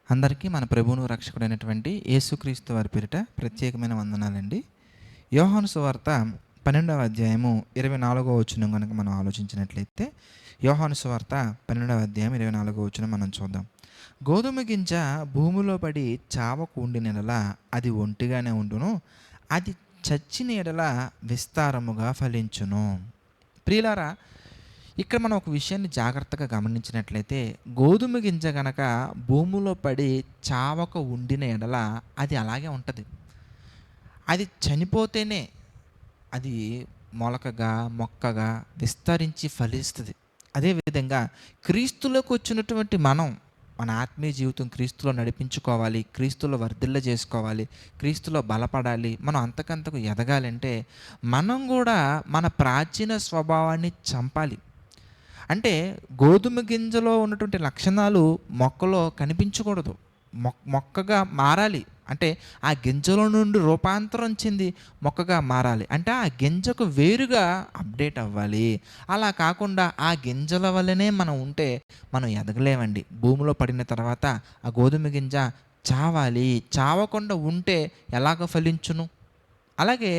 అందరికీ మన ప్రభువును రక్షకుడైనటువంటి యేసుక్రీస్తు వారి పేరిట ప్రత్యేకమైన వందనాలండి. యోహాను సువార్త 12వ అధ్యాయము 24వ వచనం గనుక మనం ఆలోచించినట్లయితే, యోహాను సువార్త 12వ అధ్యాయం 24వ వచనం మనం చూద్దాం. గోధుమ గింజ భూమిలో పడి చావకు ఉండిన యెడల అది ఒంటిగానే ఉండును, అది చచ్చిన యెడల విస్తారముగా ఫలించును. ప్రియులారా, ఇక్కడ మనం ఒక విషయాన్ని జాగ్రత్తగా గమనించినట్లయితే, గోధుమ గింజ గనక భూమిలో పడి చావక ఉండిన యెడల అది అలాగే ఉంటుంది. అది చనిపోతేనే అది మొలకగా, మొక్కగా విస్తరించి ఫలిస్తుంది. అదేవిధంగా క్రీస్తులోకి వచ్చినటువంటి మనం మన ఆత్మీయ జీవితం క్రీస్తులో నడిపించుకోవాలి, క్రీస్తులో వర్ధిల్ల చేసుకోవాలి, క్రీస్తులో బలపడాలి, మనం అంతకంతకు ఎదగాలంటే మనం కూడా మన ప్రాచీన స్వభావాన్ని చంపాలి. అంటే గోధుమ గింజలో ఉన్నటువంటి లక్షణాలు మొక్కలో కనిపించకూడదు. మొక్కగా మారాలి. అంటే ఆ గింజలో నుండి రూపాంతరం చెంది మొక్కగా మారాలి. అంటే ఆ గింజకు వేరుగా అప్డేట్ అవ్వాలి. అలా కాకుండా ఆ గింజల వల్లనే మనం ఉంటే మనం ఎదగలేమండి. భూమిలో పడిన తర్వాత ఆ గోధుమ గింజ చావాలి. చావకుండా ఉంటే ఎలాగ ఫలించును? అలాగే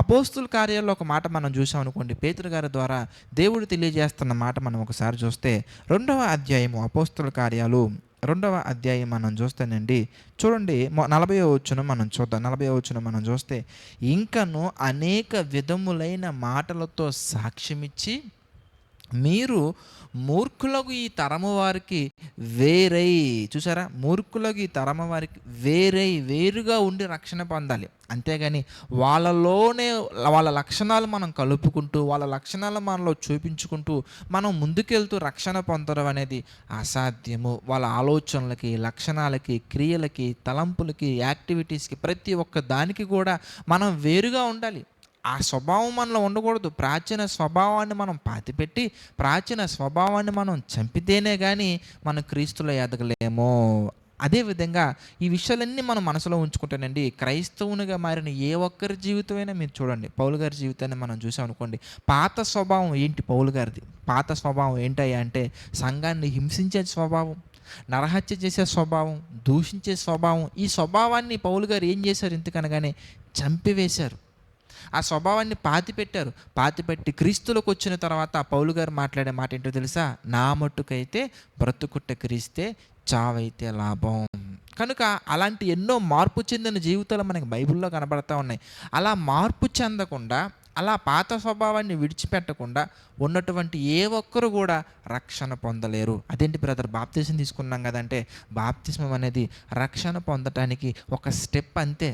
అపోస్తుల కార్యాల్లో ఒక మాట మనం చూసాం అనుకోండి. పేతురు గారి ద్వారా దేవుడు తెలియజేస్తున్న మాట మనం ఒకసారి చూస్తే, 2వ అధ్యాయము అపోస్తుల కార్యాలు 2వ అధ్యాయం మనం చూస్తేనండి, చూడండి 40వ వచనం మనం చూద్దాం. 40వ వచనం మనం చూస్తే, ఇంకను అనేక విధములైన మాటలతో సాక్ష్యమిచ్చి మీరు మూర్ఖులకు ఈ తరము వారికి వేరై, చూసారా, మూర్ఖులకు ఈ తరము వారికి వేరుగా ఉండి రక్షణ పొందాలి. అంతేగాని వాళ్ళలోనే వాళ్ళ లక్షణాలు మనం కలుపుకుంటూ, వాళ్ళ లక్షణాలు మనలో చూపించుకుంటూ మనం ముందుకెళ్తూ రక్షణ పొందడం అనేది అసాధ్యము. వాళ్ళ ఆలోచనలకి, లక్షణాలకి, క్రియలకి, తలంపులకి, యాక్టివిటీస్కి, ప్రతి ఒక్క దానికి కూడా మనం వేరుగా ఉండాలి. ఆ స్వభావం మనలో ఉండకూడదు. ప్రాచీన స్వభావాన్ని మనం పాతిపెట్టి, ప్రాచీన స్వభావాన్ని మనం చంపితేనే కానీ మనం క్రీస్తులో ఎదగలేము. అదేవిధంగా ఈ విషయాలన్నీ మనం మనసులో ఉంచుకుంటానండి. క్రైస్తవునిగా మారిన ఏ ఒక్కరి జీవితమైనా మీరు చూడండి. పౌలు గారి జీవితాన్ని మనం చూసాం అనుకోండి. పాత స్వభావం ఏంటి పౌలు గారిది? పాత స్వభావం ఏంటయ్యా అంటే, సంఘాన్ని హింసించే స్వభావం, నరహత్య చేసే స్వభావం, దూషించే స్వభావం. ఈ స్వభావాన్ని పౌలు గారు ఏం చేశారు? ఎందుకనగానే చంపివేశారు. ఆ స్వభావాన్ని పాతిపెట్టి క్రీస్తులోకి వచ్చిన తర్వాత పౌలు గారు మాట్లాడే మాట ఏంటో తెలుసా? నా మట్టుకైతే బ్రతుకుట క్రీస్తే, చావైతే లాభం. కనుక అలాంటి ఎన్నో మార్పు చెందిన జీవితాలు మనకి బైబిల్లో కనబడతా ఉన్నాయి. అలా మార్పు చెందకుండా, అలా పాత స్వభావాన్ని విడిచిపెట్టకుండా ఉన్నటువంటి ఏ ఒక్కరు కూడా రక్షణ పొందలేరు. అదేంటి బ్రదర్, బాప్తిజం తీసుకున్నాం కదంటే, బాప్తిజం అనేది రక్షణ పొందటానికి ఒక స్టెప్ అంతే,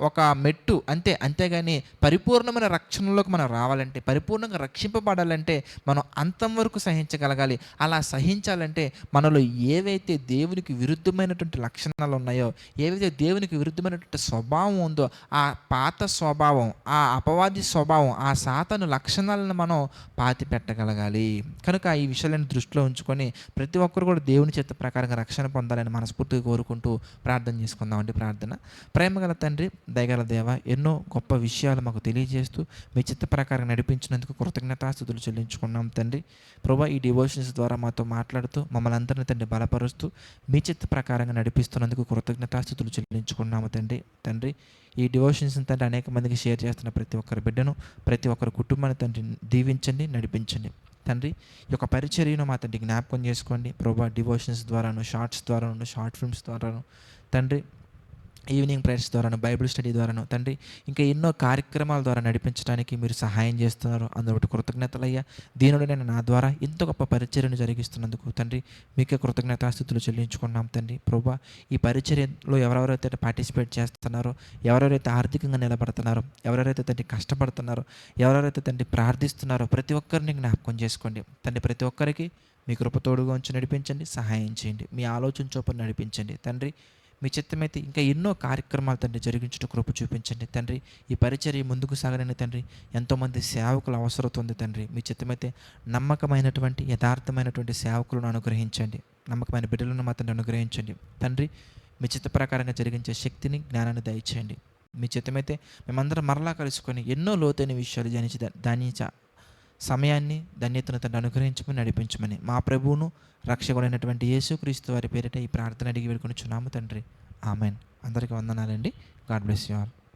ఒక మెట్టు అంతే. అంతేగాని పరిపూర్ణమైన రక్షణలోకి మనం రావాలంటే, పరిపూర్ణంగా రక్షింపబడాలంటే మనం అంతం వరకు సహించగలగాలి. అలా సహించాలంటే మనలో ఏవైతే దేవునికి విరుద్ధమైనటువంటి లక్షణాలు ఉన్నాయో, ఏవైతే దేవునికి విరుద్ధమైనటువంటి స్వభావం ఉందో, ఆ పాత స్వభావం, ఆ అపవాది స్వభావం, ఆ సాతాను లక్షణాలను మనం పాతి పెట్టగలగాలి. కనుక ఈ విషయాలను దృష్టిలో ఉంచుకొని ప్రతి ఒక్కరు కూడా దేవుని చిత్త ప్రకారంగా రక్షణ పొందాలని మనస్ఫూర్తిగా కోరుకుంటూ ప్రార్థన చేసుకుందామండి. ప్రార్థన. ప్రేమగల తండ్రి, దయగల దేవ, ఎన్నో గొప్ప విషయాలు మాకు తెలియజేస్తూ మీ చిత్త ప్రకారం నడిపించినందుకు కృతజ్ఞతాస్తుతులు చెల్లించుకున్నాం తండ్రి. ప్రభా, ఈ డివోషన్స్ ద్వారా మాతో మాట్లాడుతూ మమ్మల్ని అందరినీ తండ్రి బలపరుస్తూ మీ చిత్త ప్రకారంగా నడిపిస్తున్నందుకు కృతజ్ఞతాస్తుతులు చెల్లించుకున్నాము తండ్రి. ఈ డివోషన్స్ తండ్రి అనేక మందికి షేర్ చేస్తున్న ప్రతి ఒక్కరి బిడ్డను, ప్రతి ఒక్కరి కుటుంబాన్ని తండ్రి దీవించండి, నడిపించండి తండ్రి. ఈ యొక్క పరిచర్యను మా తండ్రి జ్ఞాపకం చేసుకోండి ప్రభా. డివోషన్స్ ద్వారాను, షార్ట్స్ ద్వారాను, షార్ట్ ఫిల్మ్స్ ద్వారాను తండ్రి, ఈవినింగ్ ప్రేయర్స్ ద్వారాను, బైబిల్ స్టడీ ద్వారాను తండ్రి, ఇంకా ఎన్నో కార్యక్రమాల ద్వారా నడిపించడానికి మీరు సహాయం చేస్తున్నారు. అందులో కృతజ్ఞతలయ్యా. దీనుడైన నా ద్వారా ఇంత గొప్ప పరిచర్యను జరిగిస్తున్నందుకు తండ్రి మీకే కృతజ్ఞతాస్తుతులు చెల్లించుకున్నాం తండ్రి. ప్రభా, ఈ పరిచర్యలో ఎవరెవరైతే పార్టిసిపేట్ చేస్తున్నారో, ఎవరెవరైతే ఆర్థికంగా నిలబడుతున్నారో, ఎవరెవరైతే తండ్రి కష్టపడుతున్నారో, ఎవరెవరైతే తండ్రి ప్రార్థిస్తున్నారో, ప్రతి ఒక్కరిని జ్ఞాపకం చేసుకోండి తండ్రి. ప్రతి ఒక్కరికి మీ కృప తోడుగా ఉంచి నడిపించండి, సహాయం చేయండి, మీ ఆలోచన చొప్పున నడిపించండి తండ్రి. మీ చిత్తమైతే ఇంకా ఎన్నో కార్యక్రమాలు తండ్రి జరిగించుట కృప చూపించండి తండ్రి. ఈ పరిచర్య ముందుకు సాగలని తండ్రి, ఎంతోమంది సేవకుల అవసరం ఉంది తండ్రి. మీ చిత్తమైతే నమ్మకమైనటువంటి, యథార్థమైనటువంటి సేవకులను అనుగ్రహించండి, నమ్మకమైన బిడ్డలను మాత్రం అనుగ్రహించండి తండ్రి. మీ చిత్త ప్రకారంగా జరిగించే శక్తిని, జ్ఞానాన్ని దయచేయండి. మీ చిత్తమైతే మేమందరం మరలా కలుసుకొని ఎన్నో లోతైన విషయాలు ధ్యానించి సమయాన్ని, ధన్యతను తండ్రి అనుగ్రహించమని, నడిపించమని మా ప్రభువును రక్షకుడైనటువంటి యేసుక్రీస్తు వారి పేరిట ఈ ప్రార్థన అడిగి వేడుకొనుచున్నాము తండ్రి. ఆమెన్. అందరికీ వందనాలండి. God bless you all.